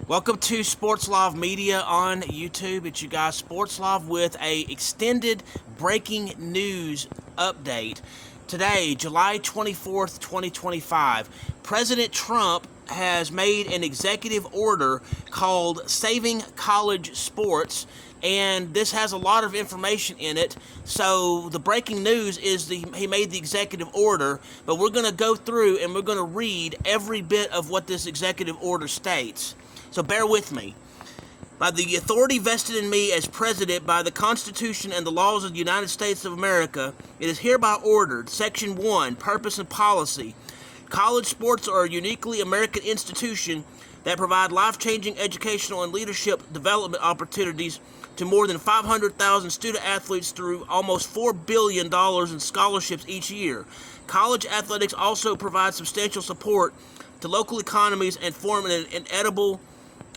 Welcome to Sports Live Media on YouTube. It's you guys, Sports Live, with a extended breaking news update. Today, July 24th, 2025, President Trump has made an executive order called Saving College Sports, and this has a lot of information in it. So the breaking news is he made the executive order, but we're going to go through and we're going to read every bit of what this executive order states. So bear with me. By the authority vested in me as president by the Constitution and the laws of the United States of America, it is hereby ordered, Section 1, Purpose and Policy. College sports are a uniquely American institution that provide life-changing educational and leadership development opportunities to more than 500,000 student athletes through almost $4 billion in scholarships each year. College athletics also provide substantial support to local economies and form an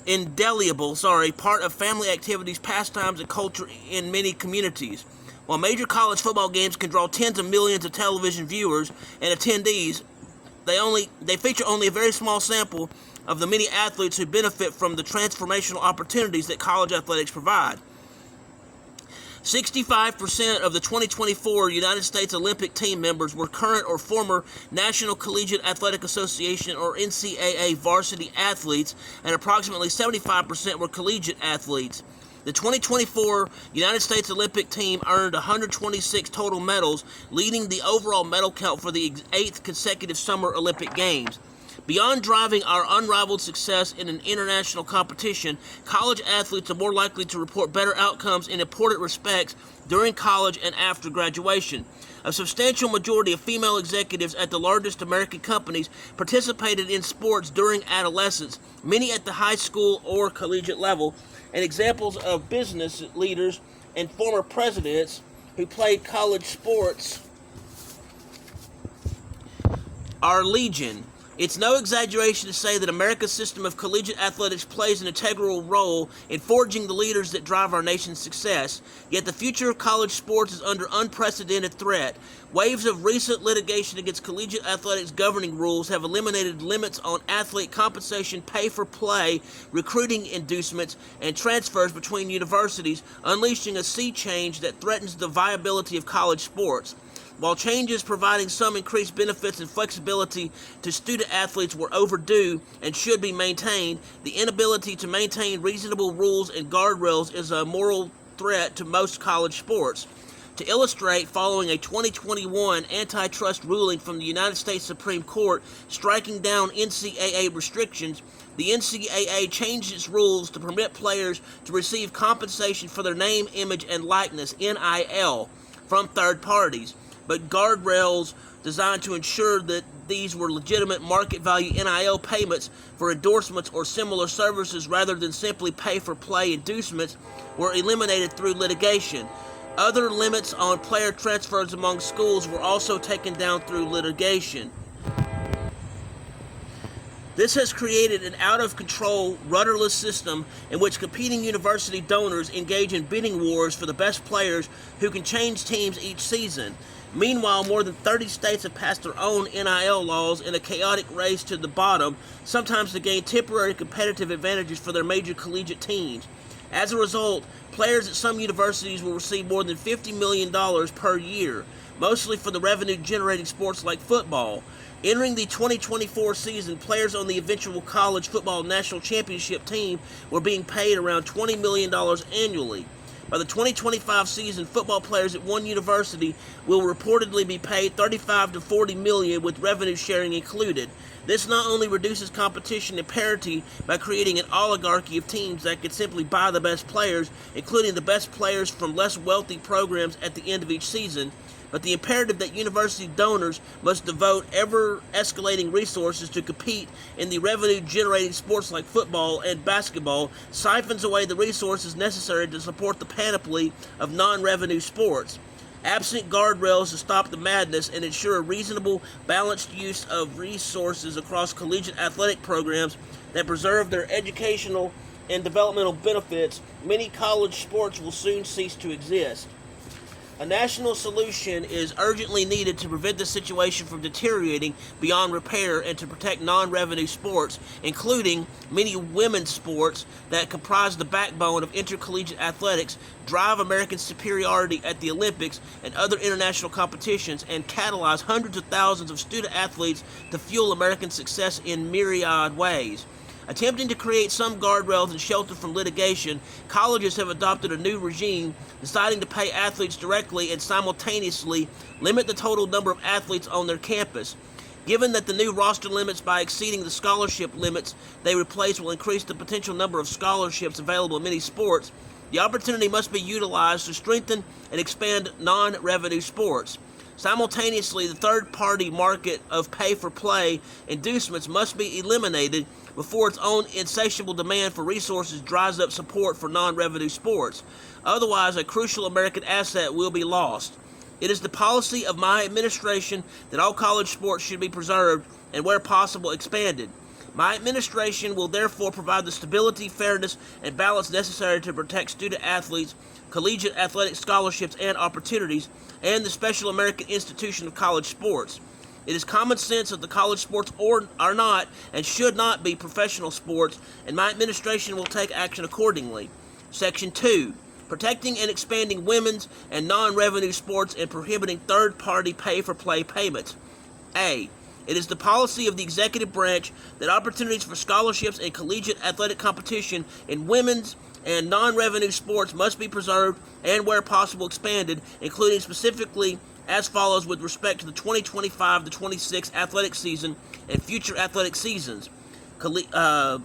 indelible part of family activities, pastimes, and culture in many communities. While major college football games can draw tens of millions of television viewers and attendees, they feature only a very small sample of the many athletes who benefit from the transformational opportunities that college athletics provide. 65% of the 2024 United States Olympic team members were current or former National Collegiate Athletic Association or NCAA varsity athletes, and approximately 75% were collegiate athletes. The 2024 United States Olympic team earned 126 total medals, leading the overall medal count for the 8th consecutive Summer Olympic Games. Beyond driving our unrivaled success in an international competition, college athletes are more likely to report better outcomes in important respects during college and after graduation. A substantial majority of female executives at the largest American companies participated in sports during adolescence, many at the high school or collegiate level, and examples of business leaders and former presidents who played college sports are legion. It's no exaggeration to say that America's system of collegiate athletics plays an integral role in forging the leaders that drive our nation's success. Yet the future of college sports is under unprecedented threat. Waves of recent litigation against collegiate athletics governing rules have eliminated limits on athlete compensation, pay for play, recruiting inducements, and transfers between universities, unleashing a sea change that threatens the viability of college sports. While changes providing some increased benefits and flexibility to student athletes were overdue and should be maintained, the inability to maintain reasonable rules and guardrails is a moral threat to most college sports. To illustrate, following a 2021 antitrust ruling from the United States Supreme Court striking down NCAA restrictions, the NCAA changed its rules to permit players to receive compensation for their name, image, and likeness, NIL, from third parties, but guardrails designed to ensure that these were legitimate market value NIL payments for endorsements or similar services rather than simply pay-for-play inducements were eliminated through litigation. Other limits on player transfers among schools were also taken down through litigation. This has created an out-of-control, rudderless system in which competing university donors engage in bidding wars for the best players who can change teams each season. Meanwhile, more than 30 states have passed their own NIL laws in a chaotic race to the bottom, sometimes to gain temporary competitive advantages for their major collegiate teams. As a result, players at some universities will receive more than $50 million per year, mostly for the revenue-generating sports like football. Entering the 2024 season, players on the eventual college football national championship team were being paid around $20 million annually. By the 2025 season, football players at one university will reportedly be paid $35 to $40 million with revenue sharing included. This not only reduces competition and parity by creating an oligarchy of teams that could simply buy the best players, including the best players from less wealthy programs at the end of each season, but the imperative that university donors must devote ever-escalating resources to compete in the revenue-generating sports like football and basketball siphons away the resources necessary to support the panoply of non-revenue sports. Absent guardrails to stop the madness and ensure a reasonable, balanced use of resources across collegiate athletic programs that preserve their educational and developmental benefits, many college sports will soon cease to exist. A national solution is urgently needed to prevent the situation from deteriorating beyond repair and to protect non-revenue sports, including many women's sports that comprise the backbone of intercollegiate athletics, drive American superiority at the Olympics and other international competitions, and catalyze hundreds of thousands of student athletes to fuel American success in myriad ways. Attempting to create some guardrails and shelter from litigation, colleges have adopted a new regime, deciding to pay athletes directly and simultaneously limit the total number of athletes on their campus. Given that the new roster limits by exceeding the scholarship limits they replace will increase the potential number of scholarships available in many sports, the opportunity must be utilized to strengthen and expand non-revenue sports. Simultaneously, the third-party market of pay-for-play inducements must be eliminated before its own insatiable demand for resources dries up support for non-revenue sports. Otherwise, a crucial American asset will be lost. It is the policy of my administration that all college sports should be preserved and, where possible, expanded. My administration will therefore provide the stability, fairness, and balance necessary to protect student athletes, collegiate athletic scholarships and opportunities, and the special American institution of college sports. It is common sense that the college sports are not and should not be professional sports, and my administration will take action accordingly. Section 2. Protecting and expanding women's and non-revenue sports and prohibiting third-party pay-for-play payments. A. It is the policy of the executive branch that opportunities for scholarships and collegiate athletic competition in women's and non-revenue sports must be preserved and, where possible, expanded, including specifically as follows with respect to the 2025-26 athletic season and future athletic seasons. Small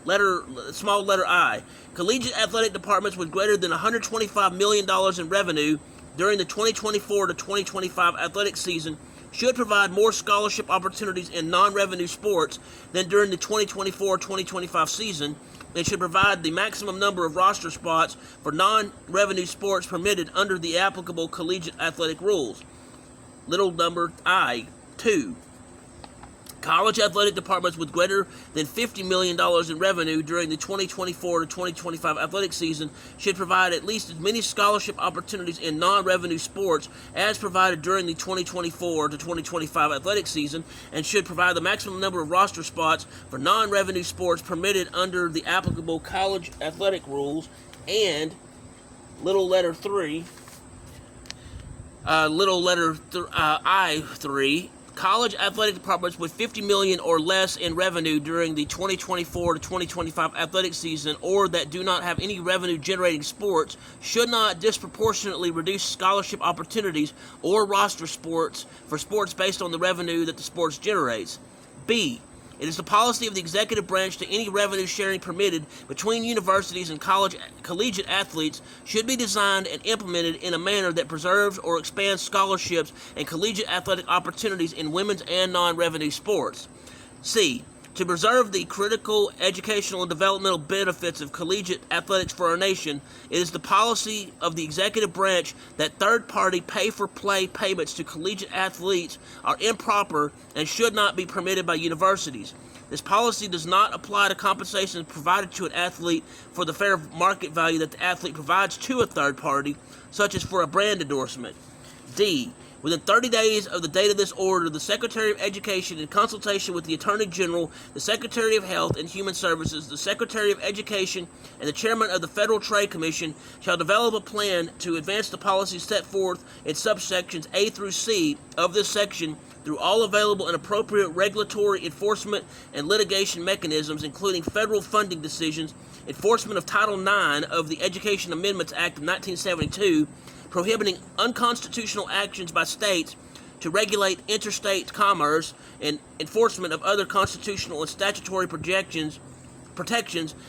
letter I. Collegiate athletic departments with greater than $125 million in revenue during the 2024-2025 athletic season should provide more scholarship opportunities in non-revenue sports than during the 2024-2025 season, and should provide the maximum number of roster spots for non-revenue sports permitted under the applicable collegiate athletic rules. Little number I. 2. College athletic departments with greater than $50 million in revenue during the 2024-2025 athletic season should provide at least as many scholarship opportunities in non-revenue sports as provided during the 2024-2025 athletic season, and should provide the maximum number of roster spots for non-revenue sports permitted under the applicable college athletic rules. And little letter 3, I3. College athletic departments with $50 million or less in revenue during the 2024-2025 athletic season, or that do not have any revenue-generating sports, should not disproportionately reduce scholarship opportunities or roster sports for sports based on the revenue that the sports generates. B. It is the policy of the executive branch that any revenue sharing permitted between universities and collegiate athletes should be designed and implemented in a manner that preserves or expands scholarships and collegiate athletic opportunities in women's and non-revenue sports. C. To preserve the critical educational and developmental benefits of collegiate athletics for our nation, it is the policy of the executive branch that third-party pay-for-play payments to collegiate athletes are improper and should not be permitted by universities. This policy does not apply to compensation provided to an athlete for the fair market value that the athlete provides to a third party, such as for a brand endorsement. D. Within 30 days of the date of this order, the Secretary of Education, in consultation with the Attorney General, the Secretary of Health and Human Services, the Secretary of Education, and the Chairman of the Federal Trade Commission, shall develop a plan to advance the policies set forth in subsections A through C of this section through all available and appropriate regulatory enforcement and litigation mechanisms, including federal funding decisions, enforcement of Title IX of the Education Amendments Act of 1972, prohibiting unconstitutional actions by states to regulate interstate commerce, and enforcement of other constitutional and statutory protections,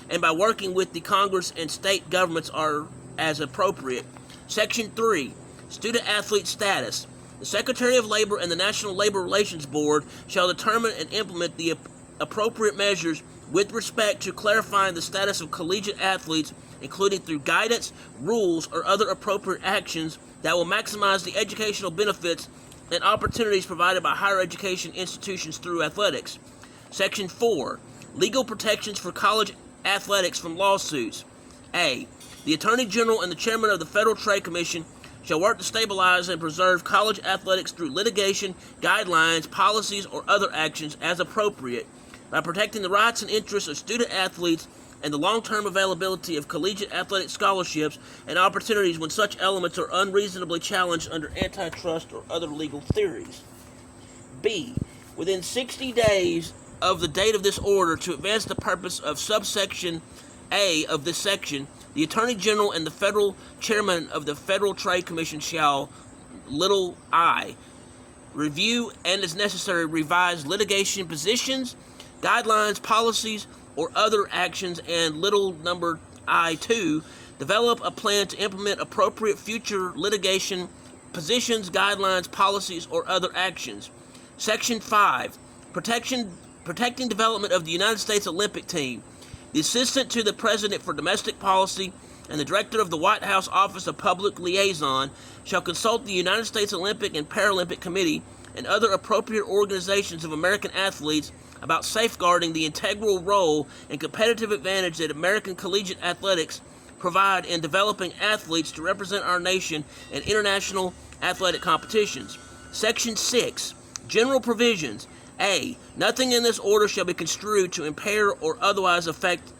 and by working with the Congress and state governments are as appropriate. Section 3. Student-athlete status. The Secretary of Labor and the National Labor Relations Board shall determine and implement the appropriate measures with respect to clarifying the status of collegiate athletes, including through guidance, rules, or other appropriate actions that will maximize the educational benefits and opportunities provided by higher education institutions through athletics. Section 4. Legal protections for college athletics from lawsuits. A. The Attorney General and the Chairman of the Federal Trade Commission shall work to stabilize and preserve college athletics through litigation, guidelines, policies, or other actions as appropriate by protecting the rights and interests of student athletes and the long-term availability of collegiate athletic scholarships and opportunities when such elements are unreasonably challenged under antitrust or other legal theories. B. Within 60 days of the date of this order, to advance the purpose of subsection A of this section, the Attorney General and the Federal Chairman of the Federal Trade Commission shall, I, review and, as necessary, revise litigation positions, guidelines, policies, or other actions, and I2, develop a plan to implement appropriate future litigation positions, guidelines, policies, or other actions. Section 5, protecting development of the United States Olympic team. The Assistant to the President for Domestic Policy and the Director of the White House Office of Public Liaison shall consult the United States Olympic and Paralympic Committee and other appropriate organizations of American athletes about safeguarding the integral role and competitive advantage that American collegiate athletics provide in developing athletes to represent our nation in international athletic competitions. Section 6. General provisions. A. Nothing in this order shall be construed to impair or otherwise affect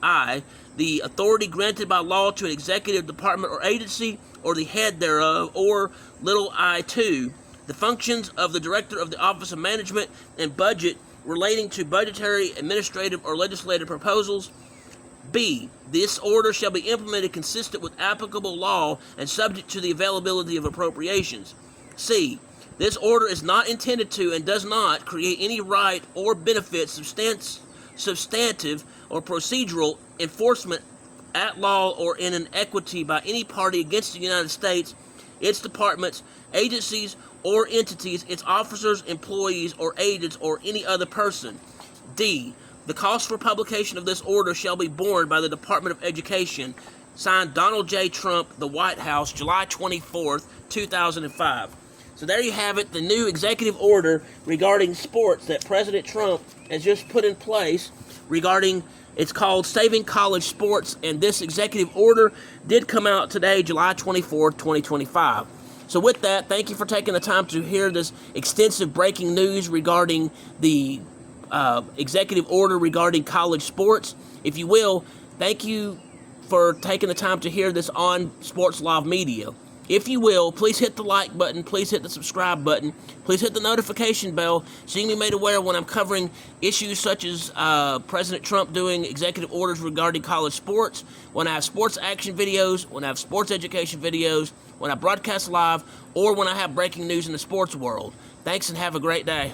I, the authority granted by law to an executive department or agency or the head thereof, or I2, the functions of the Director of the Office of Management and Budget relating to budgetary, administrative, or legislative proposals. B. This order shall be implemented consistent with applicable law and subject to the availability of appropriations. C. This order is not intended to and does not create any right or benefit substantive or procedural enforcement at law or in an equity by any party against the United States, its departments, agencies, or entities, its officers, employees, or agents, or any other person. D. The cost for publication of this order shall be borne by the Department of Education. Signed, Donald J. Trump, the White House, July 24th, 2005. So there you have it, the new executive order regarding sports that President Trump has just put in place regarding, it's called Saving College Sports, and this executive order did come out today, July 24th, 2025. So with that, thank you for taking the time to hear this extensive breaking news regarding the executive order regarding college sports. If you will, thank you for taking the time to hear this on Sports Live Media. If you will, please hit the like button, please hit the subscribe button, please hit the notification bell so you can be made aware when I'm covering issues such as President Trump doing executive orders regarding college sports, when I have sports action videos, when I have sports education videos, when I broadcast live, or when I have breaking news in the sports world. Thanks and have a great day.